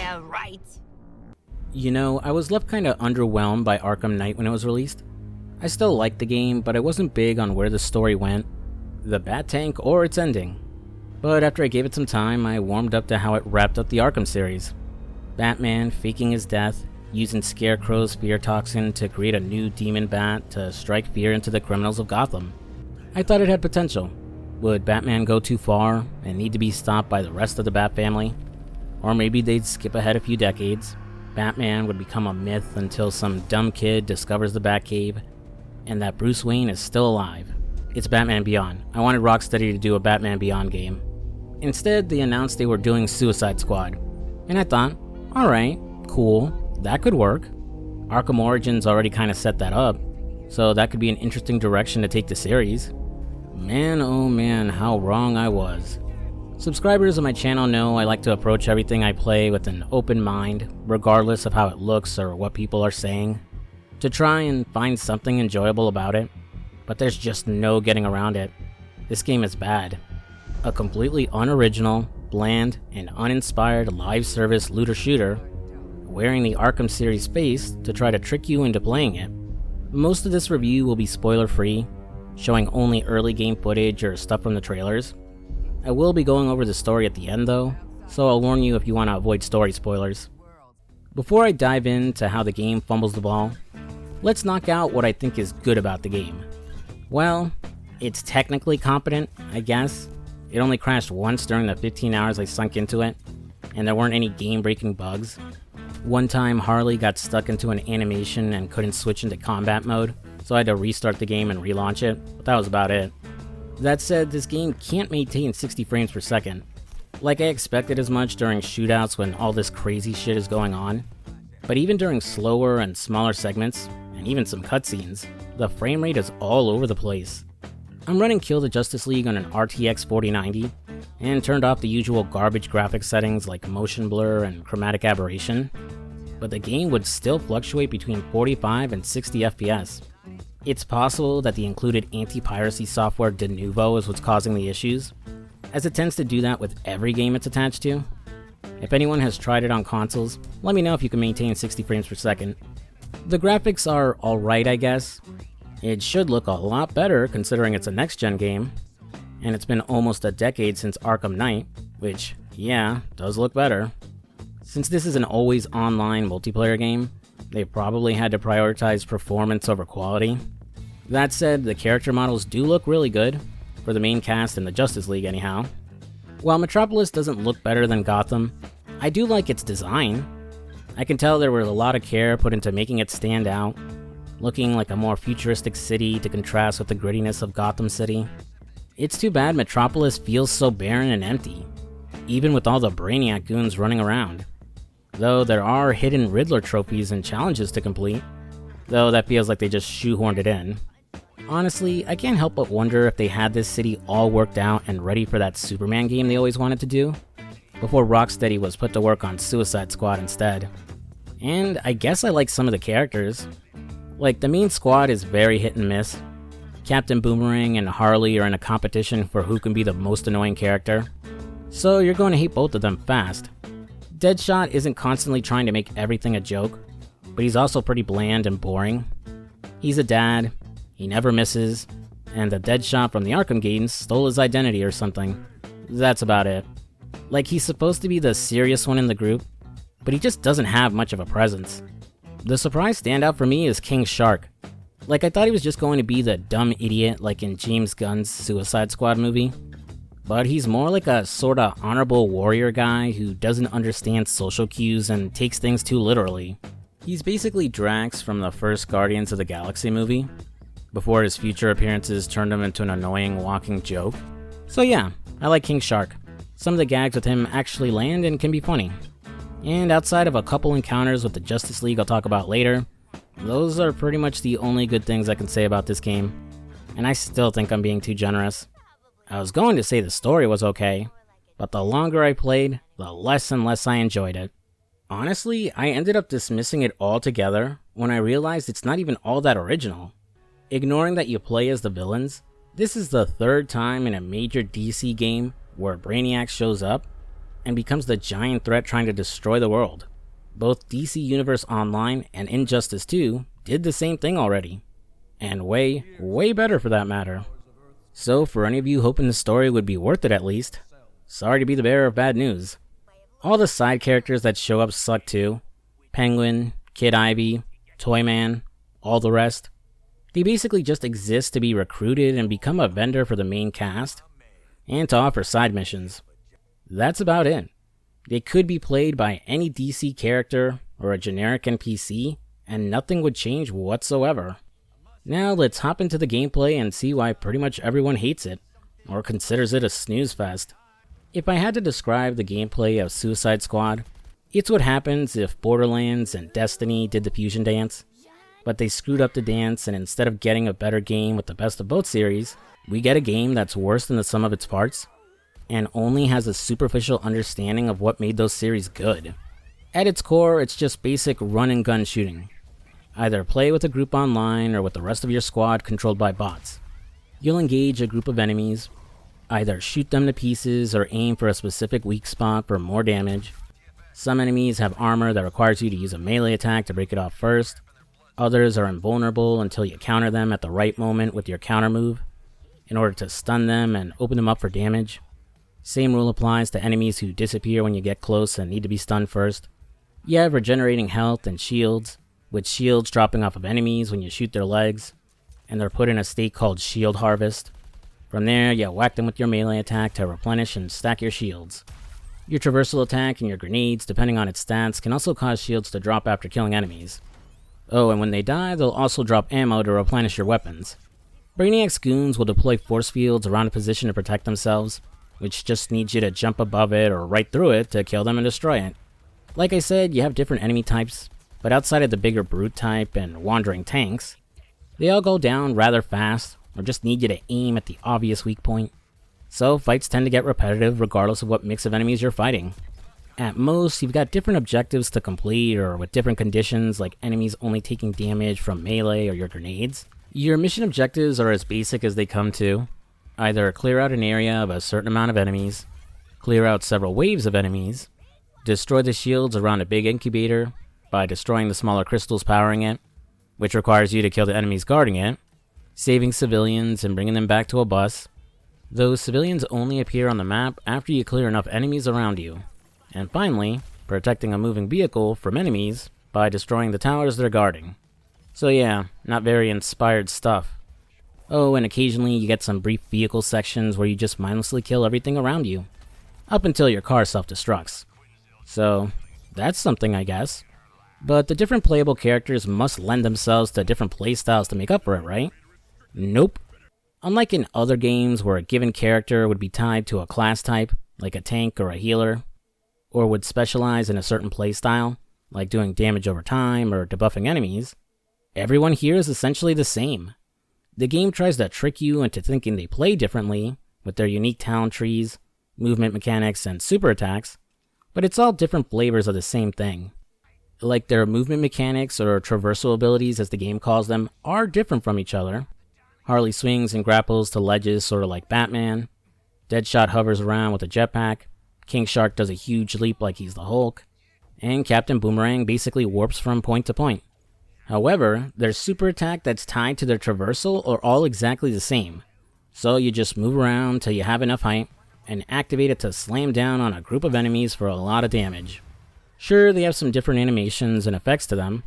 Yeah, right. You know, I was left kinda underwhelmed by Arkham Knight when it was released. I still liked the game, but I wasn't big on where the story went, the Bat Tank, or its ending. But after I gave it some time, I warmed up to how it wrapped up the Arkham series. Batman faking his death, using Scarecrow's fear toxin to create a new demon bat to strike fear into the criminals of Gotham. I thought it had potential. Would Batman go too far and need to be stopped by the rest of the Bat family? Or maybe they'd skip ahead a few decades. Batman would become a myth until some dumb kid discovers the Batcave, and that Bruce Wayne is still alive. It's Batman Beyond. I wanted Rocksteady to do a Batman Beyond game. Instead, they announced they were doing Suicide Squad. And I thought, alright, cool, that could work. Arkham Origins already kinda set that up, so that could be an interesting direction to take the series. Man, oh man, how wrong I was. Subscribers of my channel know I like to approach everything I play with an open mind, regardless of how it looks or what people are saying, to try and find something enjoyable about it, but there's just no getting around it. This game is bad. A completely unoriginal, bland, and uninspired live service looter shooter, wearing the Arkham series face to try to trick you into playing it. Most of this review will be spoiler free, showing only early game footage or stuff from the trailers. I will be going over the story at the end though, so I'll warn you if you want to avoid story spoilers. Before I dive into how the game fumbles the ball, let's knock out what I think is good about the game. Well, it's technically competent, I guess. It only crashed once during the 15 hours I sunk into it, and there weren't any game-breaking bugs. One time Harley got stuck into an animation and couldn't switch into combat mode, so I had to restart the game and relaunch it, but that was about it. That said, this game can't maintain 60 frames per second. Like I expected as much during shootouts when all this crazy shit is going on, but even during slower and smaller segments, and even some cutscenes, the frame rate is all over the place. I'm running Kill the Justice League on an RTX 4090, and turned off the usual garbage graphics settings like motion blur and chromatic aberration, but the game would still fluctuate between 45 and 60 FPS. It's possible that the included anti-piracy software Denuvo is what's causing the issues, as it tends to do that with every game it's attached to. If anyone has tried it on consoles, let me know if you can maintain 60 frames per second. The graphics are alright, I guess. It should look a lot better considering it's a next-gen game, and it's been almost a decade since Arkham Knight, which, yeah, does look better. Since this is an always online multiplayer game, they probably had to prioritize performance over quality. That said, the character models do look really good, for the main cast in the Justice League anyhow. While Metropolis doesn't look better than Gotham, I do like its design. I can tell there was a lot of care put into making it stand out, looking like a more futuristic city to contrast with the grittiness of Gotham City. It's too bad Metropolis feels so barren and empty, even with all the Brainiac goons running around. Though there are hidden Riddler trophies and challenges to complete, though that feels like they just shoehorned it in. Honestly, I can't help but wonder if they had this city all worked out and ready for that Superman game they always wanted to do, before Rocksteady was put to work on Suicide Squad instead. And I guess I like some of the characters. Like, the main squad is very hit and miss. Captain Boomerang and Harley are in a competition for who can be the most annoying character, so you're going to hate both of them fast. Deadshot isn't constantly trying to make everything a joke, but he's also pretty bland and boring. He's a dad, he never misses, and the Deadshot from the Arkham games stole his identity or something. That's about it. Like, he's supposed to be the serious one in the group, but he just doesn't have much of a presence. The surprise standout for me is King Shark. Like, I thought he was just going to be the dumb idiot like in James Gunn's Suicide Squad movie, but he's more like a sorta honorable warrior guy who doesn't understand social cues and takes things too literally. He's basically Drax from the first Guardians of the Galaxy movie, before his future appearances turned him into an annoying walking joke. So yeah, I like King Shark. Some of the gags with him actually land and can be funny. And outside of a couple encounters with the Justice League I'll talk about later, those are pretty much the only good things I can say about this game. And I still think I'm being too generous. I was going to say the story was okay, but the longer I played, the less and less I enjoyed it. Honestly, I ended up dismissing it altogether when I realized it's not even all that original. Ignoring that you play as the villains, this is the third time in a major DC game where Brainiac shows up, and becomes the giant threat trying to destroy the world. Both DC Universe Online and Injustice 2 did the same thing already. And way, way better for that matter. So for any of you hoping the story would be worth it at least, sorry to be the bearer of bad news. All the side characters that show up suck too. Penguin, Kid Ivy, Toyman, all the rest. They basically just exist to be recruited and become a vendor for the main cast, and to offer side missions. That's about it. They could be played by any DC character or a generic NPC, and nothing would change whatsoever. Now let's hop into the gameplay and see why pretty much everyone hates it, or considers it a snooze fest. If I had to describe the gameplay of Suicide Squad, it's what happens if Borderlands and Destiny did the fusion dance, but they screwed up the dance, and instead of getting a better game with the best of both series, we get a game that's worse than the sum of its parts, and only has a superficial understanding of what made those series good. At its core, it's just basic run and gun shooting. Either play with a group online or with the rest of your squad controlled by bots. You'll engage a group of enemies, either shoot them to pieces or aim for a specific weak spot for more damage. Some enemies have armor that requires you to use a melee attack to break it off first. Others are invulnerable until you counter them at the right moment with your counter move, in order to stun them and open them up for damage. Same rule applies to enemies who disappear when you get close and need to be stunned first. You have regenerating health and shields, with shields dropping off of enemies when you shoot their legs, and they're put in a state called Shield Harvest. From there, you whack them with your melee attack to replenish and stack your shields. Your traversal attack and your grenades, depending on its stats, can also cause shields to drop after killing enemies. Oh, and when they die, they'll also drop ammo to replenish your weapons. Brainiac's goons will deploy force fields around a position to protect themselves, which just needs you to jump above it or right through it to kill them and destroy it. Like I said, you have different enemy types, but outside of the bigger brute type and wandering tanks, they all go down rather fast, or just need you to aim at the obvious weak point. So fights tend to get repetitive regardless of what mix of enemies you're fighting. At most, you've got different objectives to complete, or with different conditions like enemies only taking damage from melee or your grenades. Your mission objectives are as basic as they come to. Either clear out an area of a certain amount of enemies, clear out several waves of enemies, destroy the shields around a big incubator by destroying the smaller crystals powering it, which requires you to kill the enemies guarding it, saving civilians and bringing them back to a bus. Those civilians only appear on the map after you clear enough enemies around you. And finally, protecting a moving vehicle from enemies by destroying the towers they're guarding. So yeah, not very inspired stuff. Oh, and occasionally you get some brief vehicle sections where you just mindlessly kill everything around you, up until your car self-destructs. So, that's something, I guess. But the different playable characters must lend themselves to different playstyles to make up for it, right? Nope. Unlike in other games where a given character would be tied to a class type, like a tank or a healer, or would specialize in a certain playstyle, like doing damage over time or debuffing enemies, everyone here is essentially the same. The game tries to trick you into thinking they play differently, with their unique talent trees, movement mechanics, and super attacks, but it's all different flavors of the same thing. Like their movement mechanics, or traversal abilities as the game calls them, are different from each other. Harley swings and grapples to ledges sort of like Batman, Deadshot hovers around with a jetpack, King Shark does a huge leap like he's the Hulk, and Captain Boomerang basically warps from point to point. However, their super attack that's tied to their traversal are all exactly the same, so you just move around till you have enough height, and activate it to slam down on a group of enemies for a lot of damage. Sure, they have some different animations and effects to them,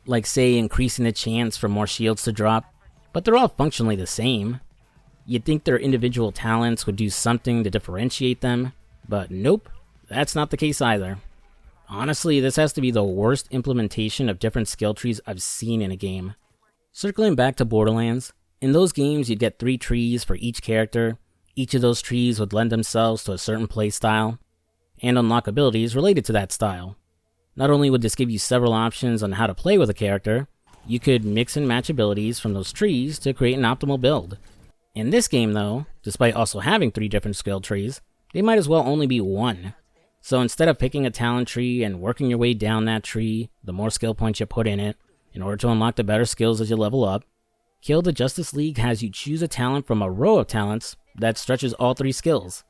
like say increasing the chance for more shields to drop, but they're all functionally the same. You'd think their individual talents would do something to differentiate them, but nope, that's not the case either. Honestly, this has to be the worst implementation of different skill trees I've seen in a game. Circling back to Borderlands, in those games you'd get 3 trees for each character. Each of those trees would lend themselves to a certain playstyle, and unlock abilities related to that style. Not only would this give you several options on how to play with a character, you could mix and match abilities from those trees to create an optimal build. In this game though, despite also having 3 different skill trees, they might as well only be 1. So instead of picking a talent tree and working your way down that tree, the more skill points you put in it, in order to unlock the better skills as you level up, Kill the Justice League has you choose a talent from a row of talents that stretches all 3 skills.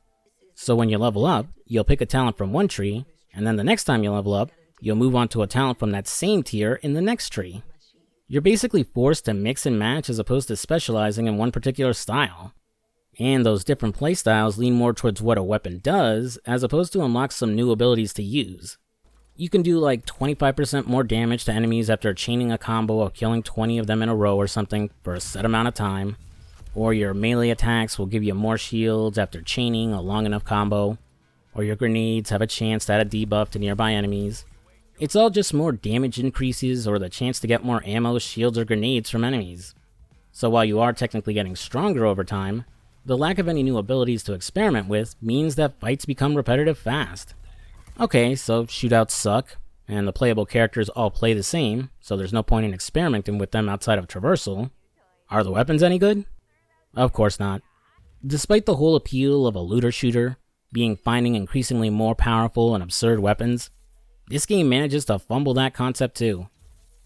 So when you level up, you'll pick a talent from one tree, and then the next time you level up, you'll move on to a talent from that same tier in the next tree. You're basically forced to mix and match as opposed to specializing in one particular style. And those different playstyles lean more towards what a weapon does, as opposed to unlock some new abilities to use. You can do like 25% more damage to enemies after chaining a combo of killing 20 of them in a row or something for a set amount of time. Or your melee attacks will give you more shields after chaining a long enough combo. Or your grenades have a chance to add a debuff to nearby enemies. It's all just more damage increases or the chance to get more ammo, shields, or grenades from enemies. So while you are technically getting stronger over time, the lack of any new abilities to experiment with means that fights become repetitive fast. Okay, so shootouts suck, and the playable characters all play the same, so there's no point in experimenting with them outside of traversal. Are the weapons any good? Of course not. Despite the whole appeal of a looter shooter, being finding increasingly more powerful and absurd weapons, this game manages to fumble that concept too.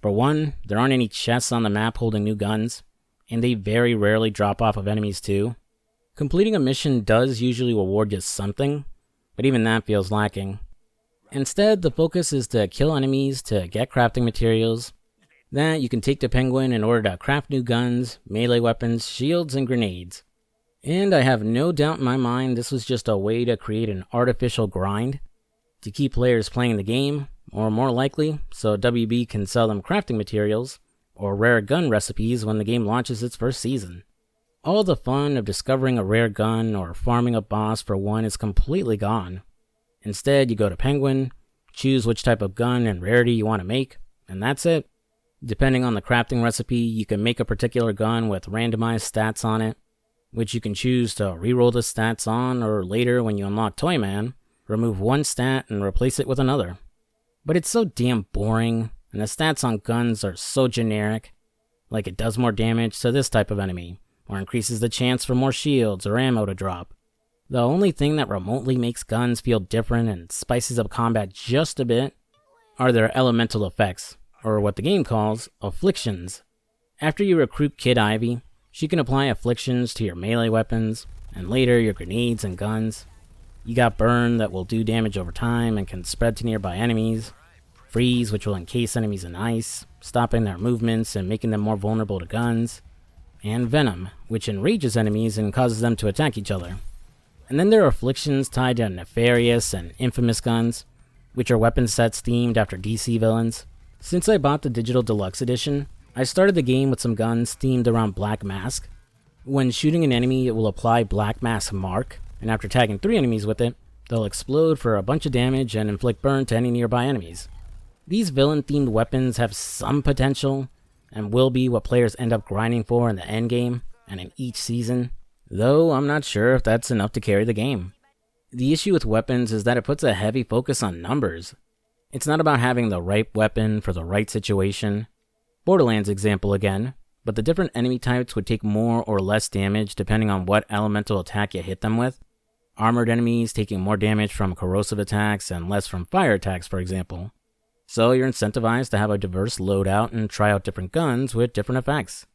For one, there aren't any chests on the map holding new guns, and they very rarely drop off of enemies too. Completing a mission does usually reward you something, but even that feels lacking. Instead, the focus is to kill enemies to get crafting materials that you can take to Penguin in order to craft new guns, melee weapons, shields, and grenades. And I have no doubt in my mind this was just a way to create an artificial grind to keep players playing the game, or more likely, so WB can sell them crafting materials or rare gun recipes when the game launches its first season. All the fun of discovering a rare gun or farming a boss for one is completely gone. Instead, you go to Penguin, choose which type of gun and rarity you want to make, and that's it. Depending on the crafting recipe, you can make a particular gun with randomized stats on it, which you can choose to reroll the stats on, or later when you unlock Toyman, remove one stat and replace it with another. But it's so damn boring, and the stats on guns are so generic, like it does more damage to this type of enemy, or increases the chance for more shields or ammo to drop. The only thing that remotely makes guns feel different and spices up combat just a bit are their elemental effects, or what the game calls afflictions. After you recruit Kid Ivy, she can apply afflictions to your melee weapons, and later your grenades and guns. You got Burn that will do damage over time and can spread to nearby enemies, Freeze which will encase enemies in ice, stopping their movements and making them more vulnerable to guns, and Venom, which enrages enemies and causes them to attack each other. And then there are afflictions tied to Nefarious and Infamous guns, which are weapon sets themed after DC villains. Since I bought the Digital Deluxe Edition, I started the game with some guns themed around Black Mask. When shooting an enemy, it will apply Black Mask Mark, and after tagging 3 enemies with it, they'll explode for a bunch of damage and inflict burn to any nearby enemies. These villain-themed weapons have some potential, and will be what players end up grinding for in the endgame, and in each season, though I'm not sure if that's enough to carry the game. The issue with weapons is that it puts a heavy focus on numbers. It's not about having the right weapon for the right situation. Borderlands example again, but the different enemy types would take more or less damage depending on what elemental attack you hit them with. Armored enemies taking more damage from corrosive attacks and less from fire attacks, for example. So you're incentivized to have a diverse loadout and try out different guns with different effects.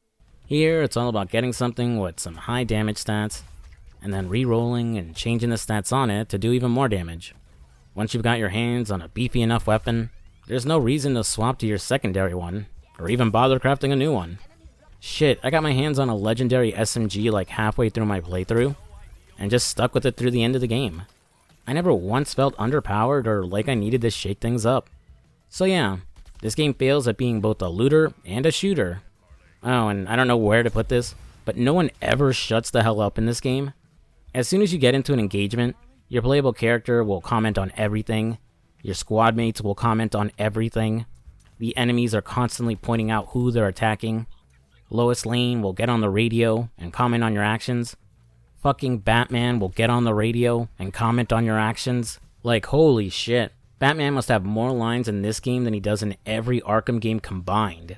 Here, it's all about getting something with some high damage stats, and then re-rolling and changing the stats on it to do even more damage. Once you've got your hands on a beefy enough weapon, there's no reason to swap to your secondary one, or even bother crafting a new one. Shit, I got my hands on a legendary SMG like halfway through my playthrough, and just stuck with it through the end of the game. I never once felt underpowered or like I needed to shake things up. So yeah, this game fails at being both a looter and a shooter. Oh, and I don't know where to put this, but no one ever shuts the hell up in this game. As soon as you get into an engagement, your playable character will comment on everything, your squad mates will comment on everything, the enemies are constantly pointing out who they're attacking, Lois Lane will get on the radio and comment on your actions, fucking Batman will get on the radio and comment on your actions. Like, holy shit. Batman must have more lines in this game than he does in every Arkham game combined.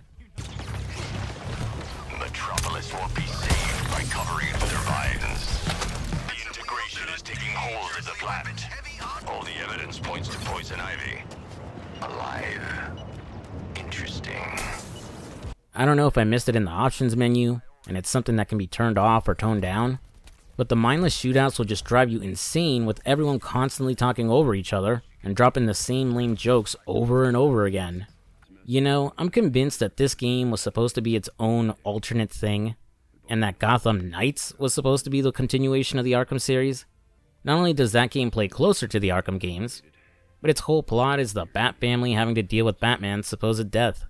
Metropolis won't be saved by covering it with their vines. The integration is taking hold of the planet. All the evidence points to Poison Ivy. Alive. Interesting. I don't know if I missed it in the options menu, and it's something that can be turned off or toned down, But the mindless shootouts will just drive you insane with everyone constantly talking over each other and dropping the same lame jokes over and over again. You know, I'm convinced that this game was supposed to be its own alternate thing, and that Gotham Knights was supposed to be the continuation of the Arkham series. Not only does that game play closer to the Arkham games, but its whole plot is the Bat family having to deal with Batman's supposed death.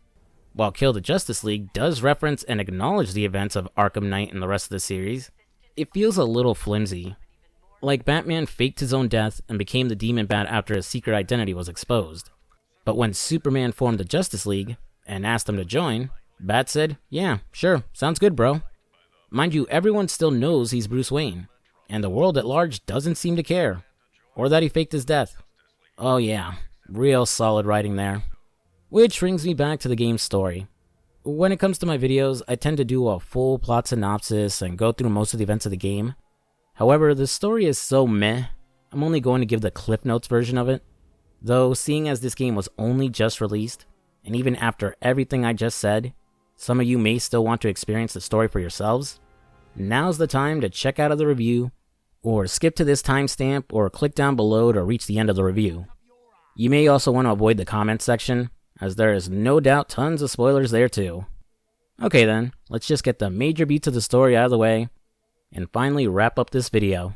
While Kill the Justice League does reference and acknowledge the events of Arkham Knight and the rest of the series, it feels a little flimsy. Like Batman faked his own death and became the Demon Bat after his secret identity was exposed. But when Superman formed the Justice League and asked him to join, Bat said, "Yeah, sure, sounds good, bro." Mind you, everyone still knows he's Bruce Wayne, and the world at large doesn't seem to care, or that he faked his death. Oh yeah, real solid writing there. Which brings me back to the game's story. When it comes to my videos, I tend to do a full plot synopsis and go through most of the events of the game. However, the story is so meh, I'm only going to give the Cliff Notes version of it. Though, seeing as this game was only just released, and even after everything I just said, some of you may still want to experience the story for yourselves, now's the time to check out of the review, or skip to this timestamp, or click down below to reach the end of the review. You may also want to avoid the comments section, as there is no doubt tons of spoilers there too. Okay then, let's just get the major beats of the story out of the way, and finally wrap up this video.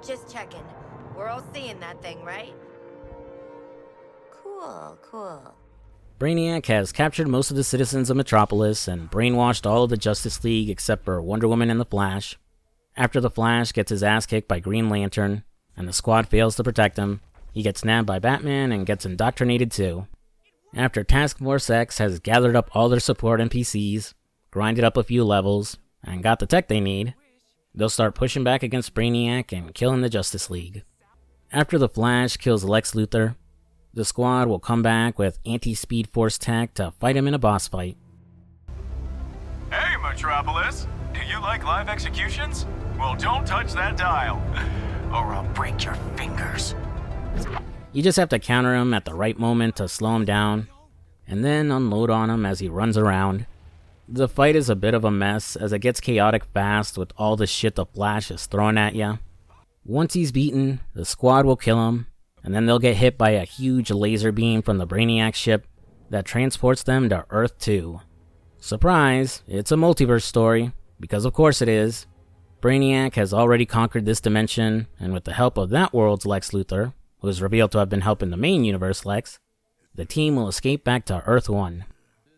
Just checking. We're all seeing that thing, right? Cool. Brainiac has captured most of the citizens of Metropolis and brainwashed all of the Justice League except for Wonder Woman and the Flash. After the Flash gets his ass kicked by Green Lantern, and the squad fails to protect him, he gets nabbed by Batman and gets indoctrinated too. After Task Force X has gathered up all their support NPCs, grinded up a few levels, and got the tech they need, they'll start pushing back against Brainiac and killing the Justice League. After the Flash kills Lex Luthor, the squad will come back with anti-Speed Force tech to fight him in a boss fight. Hey, Metropolis! Do you like live executions? Well, don't touch that dial, or I'll break your fingers. You just have to counter him at the right moment to slow him down, and then unload on him as he runs around. The fight is a bit of a mess as it gets chaotic fast with all the shit the Flash is throwing at ya. Once he's beaten, the squad will kill him, and then they'll get hit by a huge laser beam from the Brainiac ship that transports them to Earth 2. Surprise, it's a multiverse story, because of course it is. Brainiac has already conquered this dimension, and with the help of that world's Lex Luthor, who is revealed to have been helping the main universe Lex, the team will escape back to Earth 1.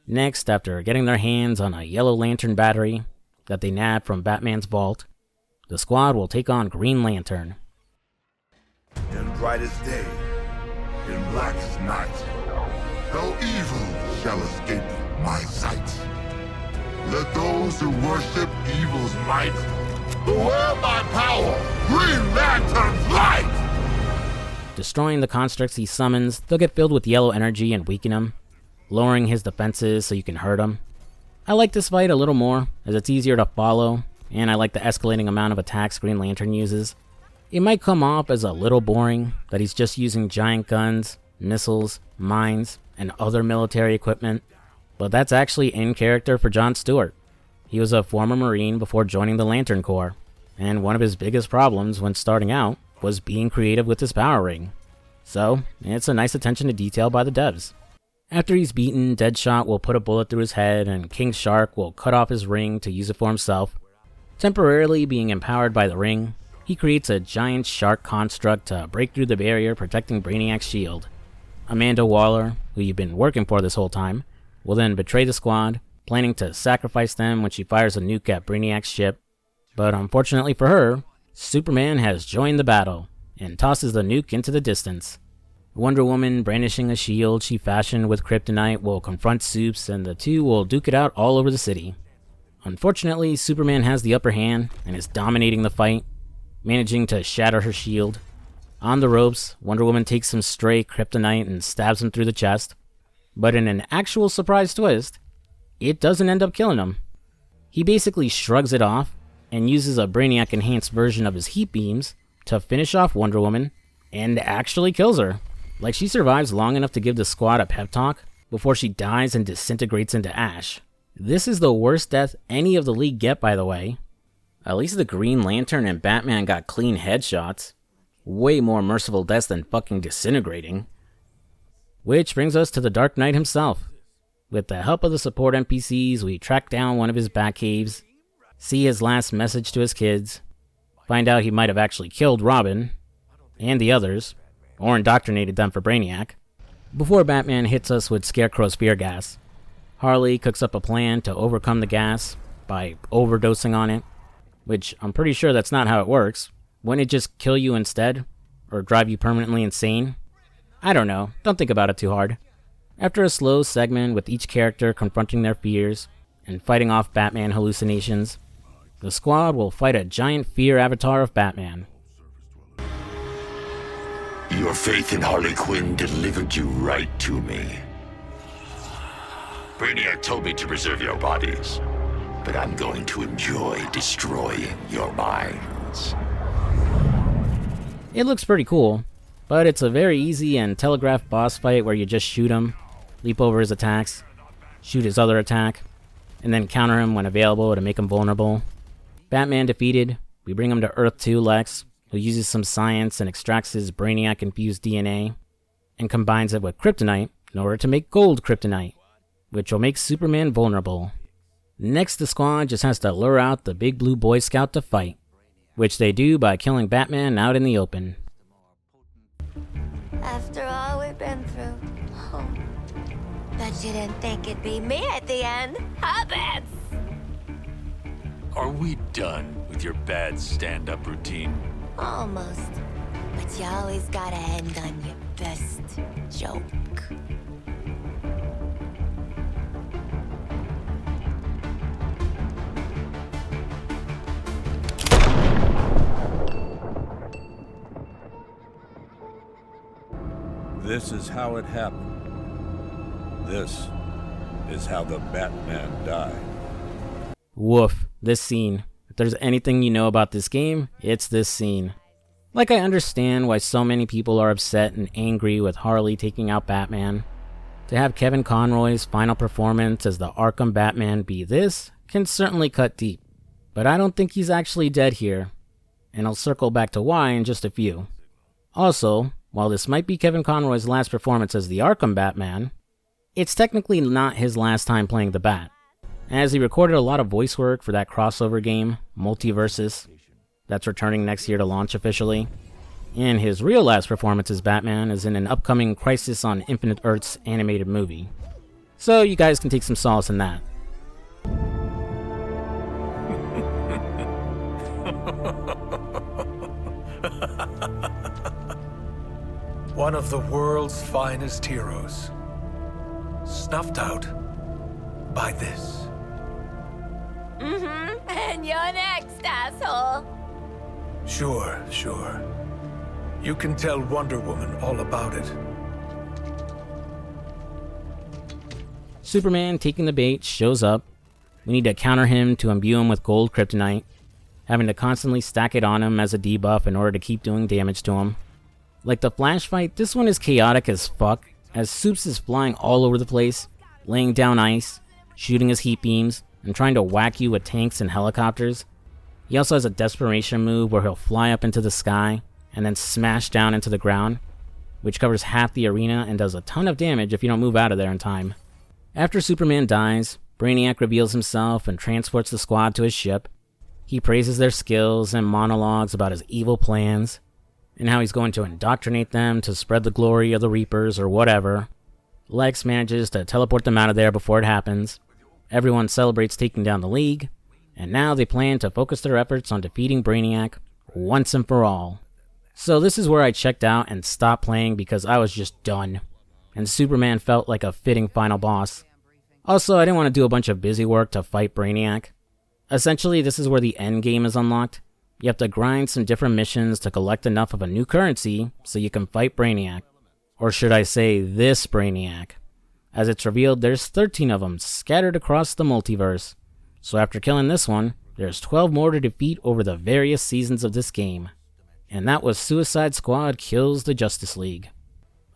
Next, after getting their hands on a Yellow Lantern battery that they nabbed from Batman's vault, the squad will take on Green Lantern. In brightest day, in blackest night, no evil shall escape my sight. Let those who worship evil's might, who wear my power, Green Lantern's light! Destroying the constructs he summons, they'll get filled with yellow energy and weaken him, lowering his defenses so you can hurt him. I like this fight a little more, as it's easier to follow, and I like the escalating amount of attacks Green Lantern uses. It might come off as a little boring that he's just using giant guns, missiles, mines, and other military equipment, but that's actually in character for John Stewart. He was a former Marine before joining the Lantern Corps, and one of his biggest problems when starting out was being creative with his power ring. So, it's a nice attention to detail by the devs. After he's beaten, Deadshot will put a bullet through his head, and King Shark will cut off his ring to use it for himself. Temporarily being empowered by the ring, he creates a giant shark construct to break through the barrier protecting Brainiac's shield. Amanda Waller, who you've been working for this whole time, will then betray the squad, planning to sacrifice them when she fires a nuke at Brainiac's ship. But unfortunately for her, Superman has joined the battle, and tosses the nuke into the distance. Wonder Woman, brandishing a shield she fashioned with kryptonite, will confront Supes, and the two will duke it out all over the city. Unfortunately, Superman has the upper hand, and is dominating the fight, managing to shatter her shield. On the ropes, Wonder Woman takes some stray kryptonite and stabs him through the chest. But in an actual surprise twist, it doesn't end up killing him. He basically shrugs it off, and uses a Brainiac-enhanced version of his heat beams to finish off Wonder Woman, and actually kills her. Like she survives long enough to give the squad a pep talk before she dies and disintegrates into ash. This is the worst death any of the League get, by the way. At least the Green Lantern and Batman got clean headshots. Way more merciful deaths than fucking disintegrating. Which brings us to the Dark Knight himself. With the help of the support NPCs, we track down one of his Batcaves, see his last message to his kids, find out he might have actually killed Robin, and the others, or indoctrinated them for Brainiac, before Batman hits us with Scarecrow's fear gas. Harley cooks up a plan to overcome the gas by overdosing on it, which I'm pretty sure that's not how it works. Wouldn't it just kill you instead? Or drive you permanently insane? I don't know, don't think about it too hard. After a slow segment with each character confronting their fears and fighting off Batman hallucinations, the squad will fight a giant fear avatar of Batman. Your faith in Harley Quinn delivered you right to me. Brainiac told me to preserve your bodies, but I'm going to enjoy destroying your minds. It looks pretty cool, but it's a very easy and telegraphed boss fight where you just shoot him, leap over his attacks, shoot his other attack, and then counter him when available to make him vulnerable. Batman defeated, we bring him to Earth 2 Lex, who uses some science and extracts his Brainiac-infused DNA, and combines it with kryptonite in order to make gold kryptonite, which will make Superman vulnerable. Next, the squad just has to lure out the big blue Boy Scout to fight, which they do by killing Batman out in the open. After all we've been through. Oh. Bet you didn't think it'd be me at the end, huh, Bats? Are we done with your bad stand-up routine? Almost. But you always gotta end on your best joke. This is how it happened. This is how the Batman died. Woof, this scene. If there's anything you know about this game, it's this scene. Like, I understand why so many people are upset and angry with Harley taking out Batman. To have Kevin Conroy's final performance as the Arkham Batman be this can certainly cut deep. But I don't think he's actually dead here, and I'll circle back to why in just a few. Also, while this might be Kevin Conroy's last performance as the Arkham Batman, it's technically not his last time playing the Bat, as he recorded a lot of voice work for that crossover game, Multiversus, that's returning next year to launch officially. And his real last performance as Batman is in an upcoming Crisis on Infinite Earths animated movie. So you guys can take some solace in that. One of the world's finest heroes. Snuffed out by this. Mm-hmm. And you're next, asshole. Sure. You can tell Wonder Woman all about it. Superman, taking the bait, shows up. We need to counter him to imbue him with gold kryptonite, having to constantly stack it on him as a debuff in order to keep doing damage to him. Like the Flash fight, this one is chaotic as fuck, as Supes is flying all over the place, laying down ice, shooting his heat beams, and trying to whack you with tanks and helicopters. He also has a desperation move where he'll fly up into the sky and then smash down into the ground, which covers half the arena and does a ton of damage if you don't move out of there in time. After Superman dies, Brainiac reveals himself and transports the squad to his ship. He praises their skills and monologues about his evil plans, and how he's going to indoctrinate them to spread the glory of the Reapers or whatever. Lex manages to teleport them out of there before it happens. Everyone celebrates taking down the League, and now they plan to focus their efforts on defeating Brainiac once and for all. So this is where I checked out and stopped playing because I was just done, and Superman felt like a fitting final boss. Also, I didn't want to do a bunch of busy work to fight Brainiac. Essentially, this is where the end game is unlocked. You have to grind some different missions to collect enough of a new currency so you can fight Brainiac. Or should I say, this Brainiac. As it's revealed, there's 13 of them scattered across the multiverse. So after killing this one, there's 12 more to defeat over the various seasons of this game. And that was Suicide Squad Kills the Justice League.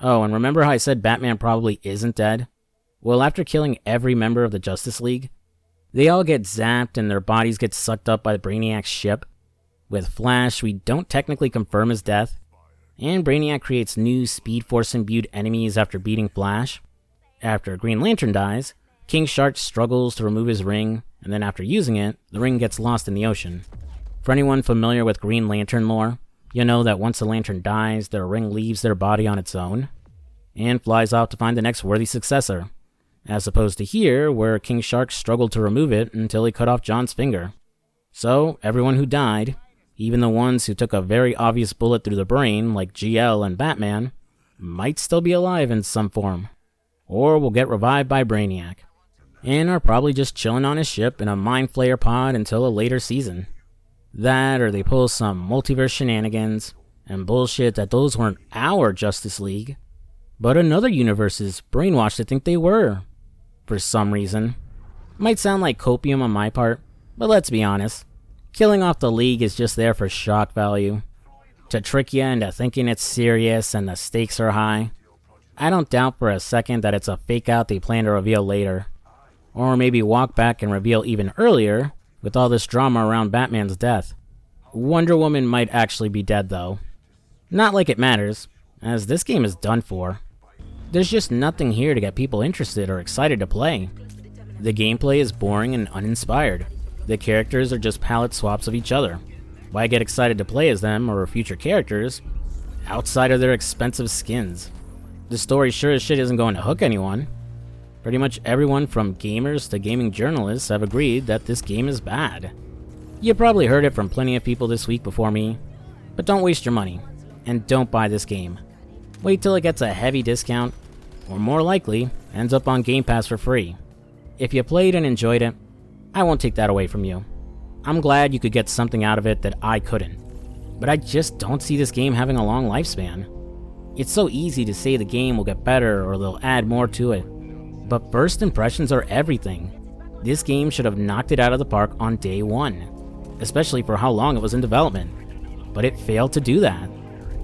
Oh, and remember how I said Batman probably isn't dead? Well, after killing every member of the Justice League, they all get zapped and their bodies get sucked up by the Brainiac's ship. With Flash, we don't technically confirm his death, and Brainiac creates new Speed Force imbued enemies after beating Flash. After Green Lantern dies, King Shark struggles to remove his ring, and then after using it, the ring gets lost in the ocean. For anyone familiar with Green Lantern lore, you know that once a Lantern dies, their ring leaves their body on its own, and flies off to find the next worthy successor, as opposed to here, where King Shark struggled to remove it until he cut off John's finger. So, everyone who died, even the ones who took a very obvious bullet through the brain, like GL and Batman, might still be alive in some form, or will get revived by Brainiac, and are probably just chilling on his ship in a Mind Flayer pod until a later season. That, or they pull some multiverse shenanigans, and bullshit that those weren't our Justice League, but another universe's brainwashed to think they were, for some reason. Might sound like copium on my part, but let's be honest, killing off the League is just there for shock value, to trick you into thinking it's serious and the stakes are high. I don't doubt for a second that it's a fake out they plan to reveal later, or maybe walk back and reveal even earlier, with all this drama around Batman's death. Wonder Woman might actually be dead though. Not like it matters, as this game is done for. There's just nothing here to get people interested or excited to play. The gameplay is boring and uninspired. The characters are just palette swaps of each other. Why get excited to play as them or future characters, outside of their expensive skins? The story sure as shit isn't going to hook anyone. Pretty much everyone from gamers to gaming journalists have agreed that this game is bad. You probably heard it from plenty of people this week before me, but don't waste your money, and don't buy this game. Wait till it gets a heavy discount, or more likely, ends up on Game Pass for free. If you played and enjoyed it, I won't take that away from you. I'm glad you could get something out of it that I couldn't, but I just don't see this game having a long lifespan. It's so easy to say the game will get better or they'll add more to it, but first impressions are everything. This game should have knocked it out of the park on day one, especially for how long it was in development, but it failed to do that.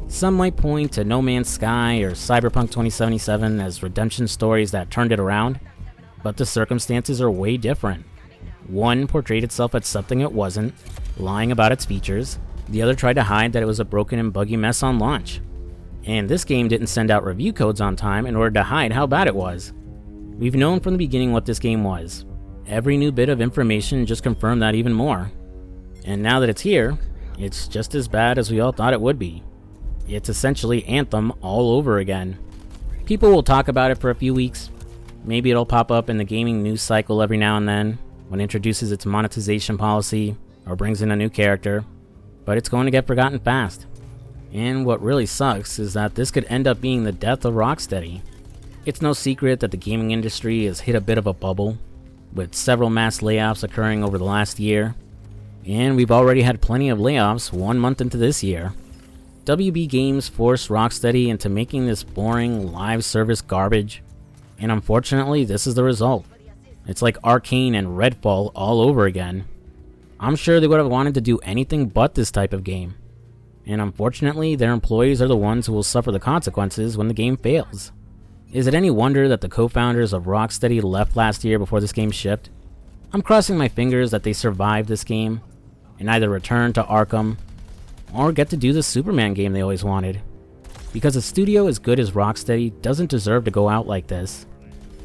Some might point to No Man's Sky or Cyberpunk 2077 as redemption stories that turned it around, but the circumstances are way different. One portrayed itself as something it wasn't, lying about its features. The other tried to hide that it was a broken and buggy mess on launch. And this game didn't send out review codes on time in order to hide how bad it was. We've known from the beginning what this game was. Every new bit of information just confirmed that even more. And now that it's here, it's just as bad as we all thought it would be. It's essentially Anthem all over again. People will talk about it for a few weeks. Maybe it'll pop up in the gaming news cycle every now and then, when it introduces its monetization policy or brings in a new character, but it's going to get forgotten fast. And what really sucks is that this could end up being the death of Rocksteady. It's no secret that the gaming industry has hit a bit of a bubble, with several mass layoffs occurring over the last year, and we've already had plenty of layoffs 1 month into this year. WB Games forced Rocksteady into making this boring live service garbage, and unfortunately this is the result. It's like Arcane and Redfall all over again. I'm sure they would have wanted to do anything but this type of game, and unfortunately their employees are the ones who will suffer the consequences when the game fails. Is it any wonder that the co-founders of Rocksteady left last year before this game shipped? I'm crossing my fingers that they survive this game, and either return to Arkham, or get to do the Superman game they always wanted. Because a studio as good as Rocksteady doesn't deserve to go out like this.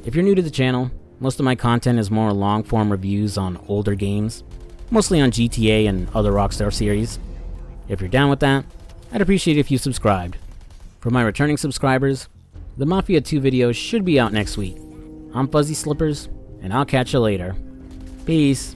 If you're new to the channel, most of my content is more long-form reviews on older games, mostly on GTA and other Rockstar series. If you're down with that, I'd appreciate if you subscribed. For my returning subscribers, the Mafia 2 video should be out next week. I'm FuzzySlippers, and I'll catch you later. Peace.